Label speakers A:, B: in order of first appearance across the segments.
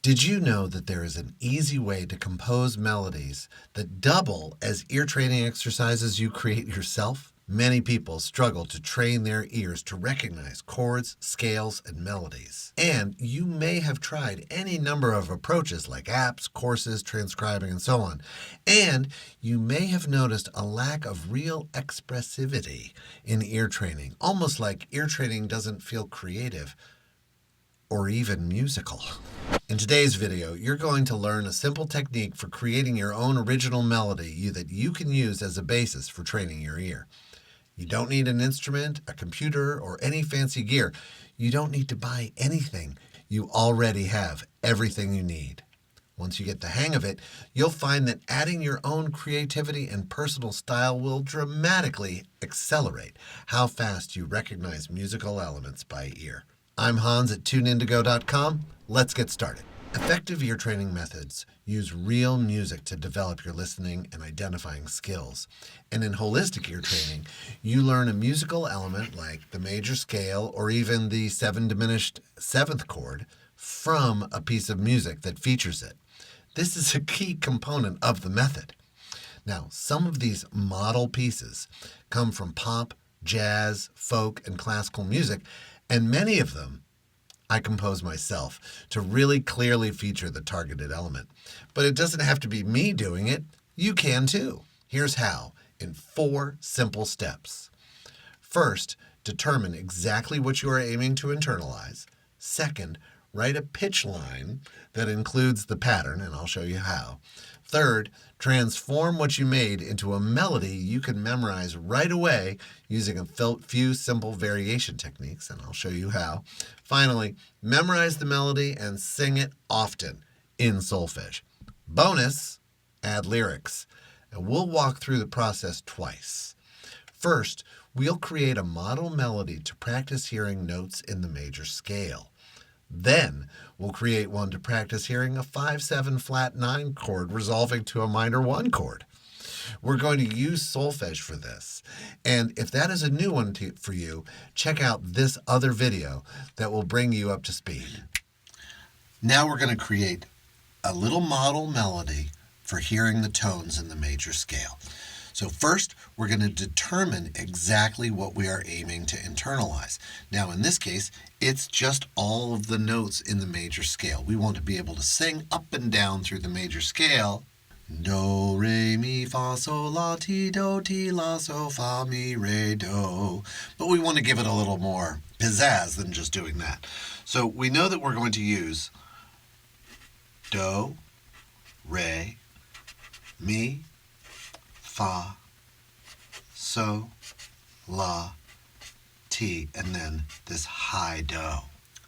A: Did you know that there is an easy way to compose melodies that double as ear training exercises you create yourself? Many people struggle to train their ears to recognize chords, scales, and melodies. And you may have tried any number of approaches like apps, courses, transcribing, and so on. And you may have noticed a lack of real expressivity in ear training, almost like ear training doesn't feel creative or even musical. In today's video, you're going to learn a simple technique for creating your own original melody that you can use as a basis for training your ear. You don't need an instrument, a computer, or any fancy gear. You don't need to buy anything. You already have everything you need. Once you get the hang of it, you'll find that adding your own creativity and personal style will dramatically accelerate how fast you recognize musical elements by ear. I'm Hans at TuneIndigo.com. Let's get started. Effective ear training methods use real music to develop your listening and identifying skills. And in holistic ear training, you learn a musical element like the major scale or even the 7 diminished 7th chord from a piece of music that features it. This is a key component of the method. Now, some of these model pieces come from pop, jazz, folk, and classical music, and many of them I compose myself to really clearly feature the targeted element. But it doesn't have to be me doing it. You can too. Here's how, in 4 simple steps. First, determine exactly what you are aiming to internalize. Second, write a pitch line that includes the pattern, and I'll show you how. Third, transform what you made into a melody you can memorize right away using a few simple variation techniques, and I'll show you how. Finally, memorize the melody and sing it often in Solfege. Bonus, add lyrics, and we'll walk through the process twice. First, we'll create a model melody to practice hearing notes in the major scale. Then we'll create one to practice hearing a 5-7 flat 9 chord resolving to a minor 1 chord. We're going to use Solfege for this. And if that is a new one for you, check out this other video that will bring you up to speed. Now we're going to create a little model melody for hearing the tones in the major scale. So first, we're going to determine exactly what we are aiming to internalize. Now, in this case, it's just all of the notes in the major scale. We want to be able to sing up and down through the major scale. Do, re, mi, fa, sol, la, ti, do, ti, la, so, fa, mi, re, do. But we want to give it a little more pizzazz than just doing that. So we know that we're going to use do, re, mi, fa, so, la, ti, and then this high do.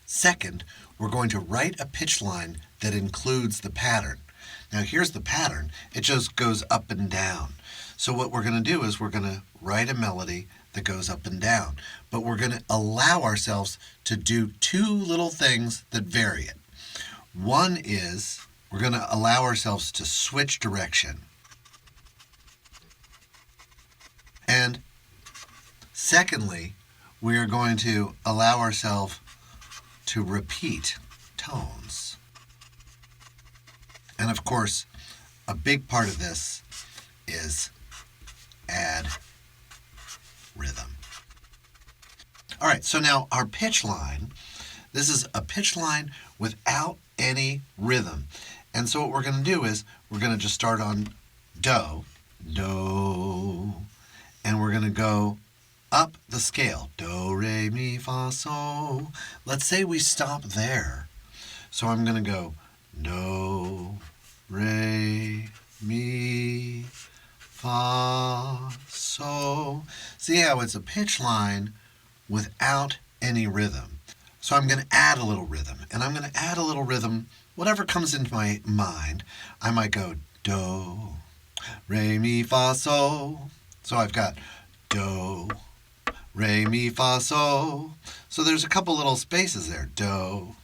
A: Second, we're going to write a pitch line that includes the pattern. Now here's the pattern. It just goes up and down. So what we're going to do is we're going to write a melody that goes up and down. But we're going to allow ourselves to do 2 little things that vary it. One is we're going to allow ourselves to switch direction. And secondly, we are going to allow ourselves to repeat tones. And of course, a big part of this is add rhythm. All right, so now our pitch line, this is a pitch line without any rhythm. And so what we're going to do is we're going to just start on do, do, and we're going to go up the scale. Do, re, mi, fa, so. Let's say we stop there. So I'm going to go do, re, mi, fa, so. See how it's a pitch line without any rhythm. So I'm going to add a little rhythm. And I'm going to add a little rhythm, whatever comes into my mind. I might go do, re, mi, fa, so. So I've got do, re, mi, fa, so. So there's a couple little spaces there. Do,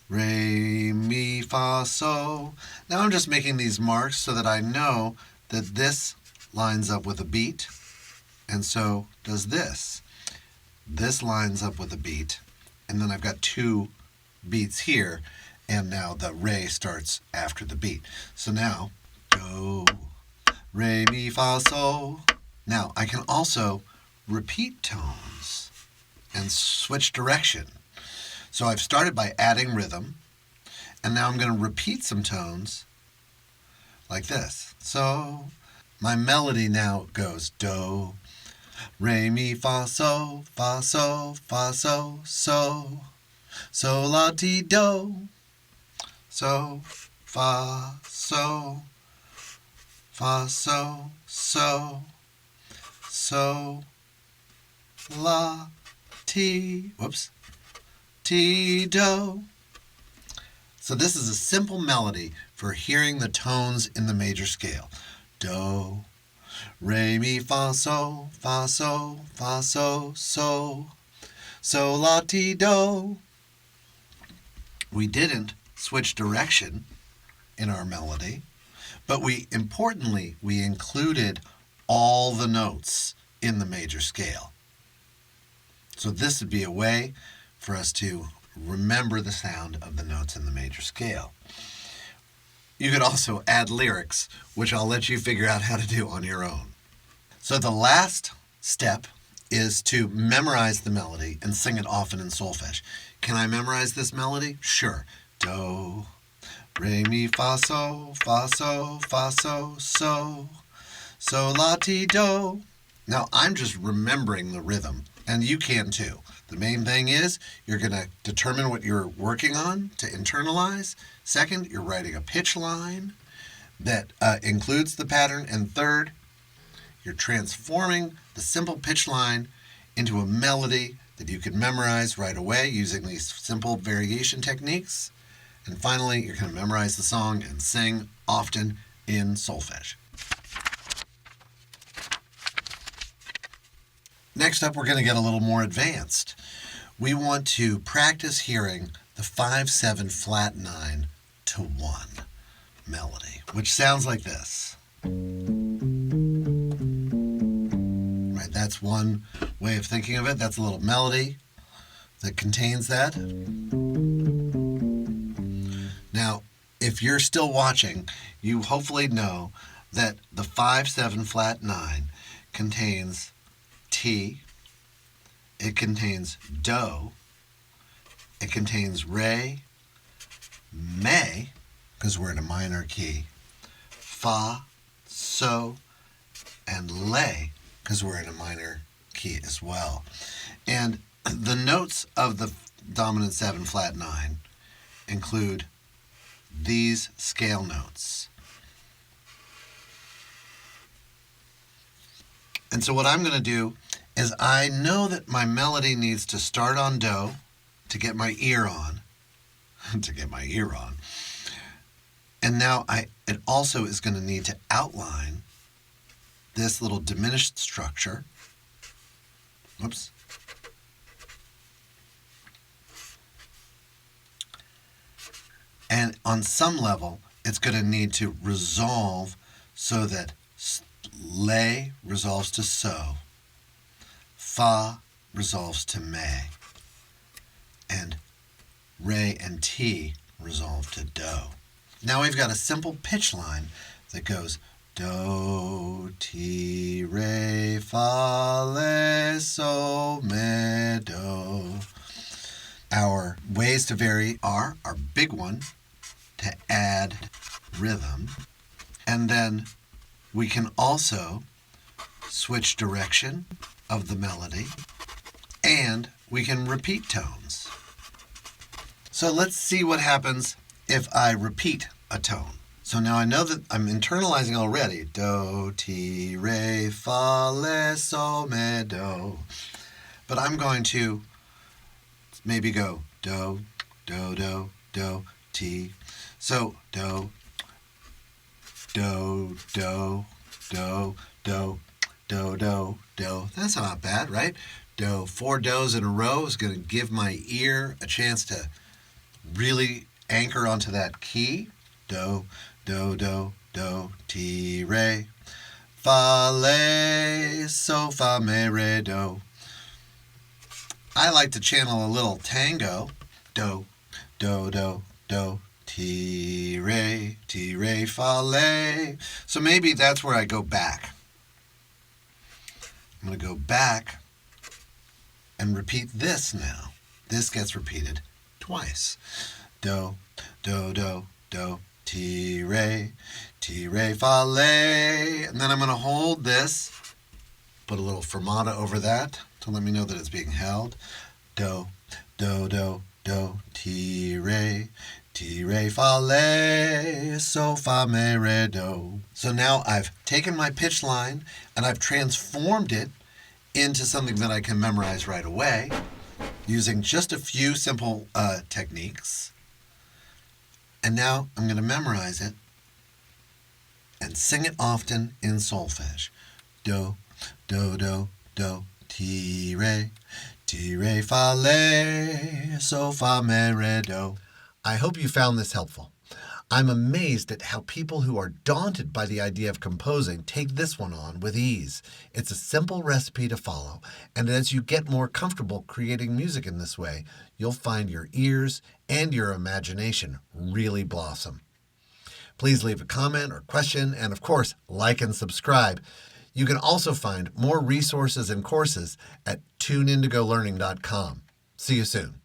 A: re, mi, fa, so. Now I'm just making these marks so that I know that this lines up with a beat, and so does this. This lines up with a beat, and then I've got 2 beats here, And now the re starts after the beat. So now, do, re, mi, fa, sol. Now I can also repeat tones and switch direction. So I've started by adding rhythm, and now I'm going to repeat some tones like this. So my melody now goes do, re, mi, fa, sol, fa, sol, fa, sol, so, so, la, ti, do, so, fa, so, fa, so, so, so, la, ti, whoops, ti, do. So this is a simple melody for hearing the tones in the major scale. Do, re, mi, fa, sol, fa, sol, fa, sol, so, so, la, ti, do. We didn't switch direction in our melody, but we included all the notes in the major scale. So this would be a way for us to remember the sound of the notes in the major scale. You could also add lyrics, which I'll let you figure out how to do on your own. So the last step is to memorize the melody and sing it often in solfege. Can I memorize this melody? Sure. Do, re, mi, fa, sol, fa, sol, fa, sol, so, so, la, ti, do. Now I'm just remembering the rhythm, and you can too. The main thing is you're going to determine what you're working on to internalize. Second, you're writing a pitch line that includes the pattern. And third, you're transforming the simple pitch line into a melody that you can memorize right away using these simple variation techniques. And finally, you're going to memorize the song and sing often in solfege. Next up, we're going to get a little more advanced. We want to practice hearing the 5/7 flat 9 to 1 melody, which sounds like this. Right, that's one way of thinking of it. That's a little melody that contains that. Now, if you're still watching, you hopefully know that the 5/7 flat 9 contains T, it contains do, it contains re, me, because we're in a minor key, fa, so, and le, because we're in a minor key as well. And the notes of the dominant 7 flat 9 include these scale notes. And so what I'm going to do is I know that my melody needs to start on do to get my ear on, And now it also is going to need to outline this little diminished structure. Whoops. And on some level, it's going to need to resolve so that le resolves to so, fa resolves to me, and re and ti resolve to do. Now we've got a simple pitch line that goes do, ti, re, fa, le, so, me, do. Our ways to vary are our big one, to add rhythm, and then we can also switch direction of the melody, and we can repeat tones. So let's see what happens if I repeat a tone. So now I know that I'm internalizing already. Do, ti, re, fa, le, so, me, do. But I'm going to maybe go do, do, do, do, ti. So do, do, do, do, do, do, do, do. That's not bad, right? Do. 4 do's in a row is going to give my ear a chance to really anchor onto that key. Do, do, do, do, ti, re, fa, le, so, fa, me, re, do. I like to channel a little tango. Do, do, do, do, ti, re, fa, le. So maybe that's where I go back. I'm going to go back and repeat this now. This gets repeated twice. Do, do, do, do, ti, re, fa, le. And then I'm going to hold this, put a little fermata over that to let me know that it's being held. Do, do, do, do, ti, re, fa, le, so, fa, me, re, do. So now I've taken my pitch line and I've transformed it into something that I can memorize right away using just a few simple techniques. And now I'm going to memorize it and sing it often in solfege. Do, do, do, do, ti, re, fa, le, so, fa, me, re, do. I hope you found this helpful. I'm amazed at how people who are daunted by the idea of composing take this one on with ease. It's a simple recipe to follow, and as you get more comfortable creating music in this way, you'll find your ears and your imagination really blossom. Please leave a comment or question, and of course, like and subscribe. You can also find more resources and courses at tuneindigolearning.com. See you soon.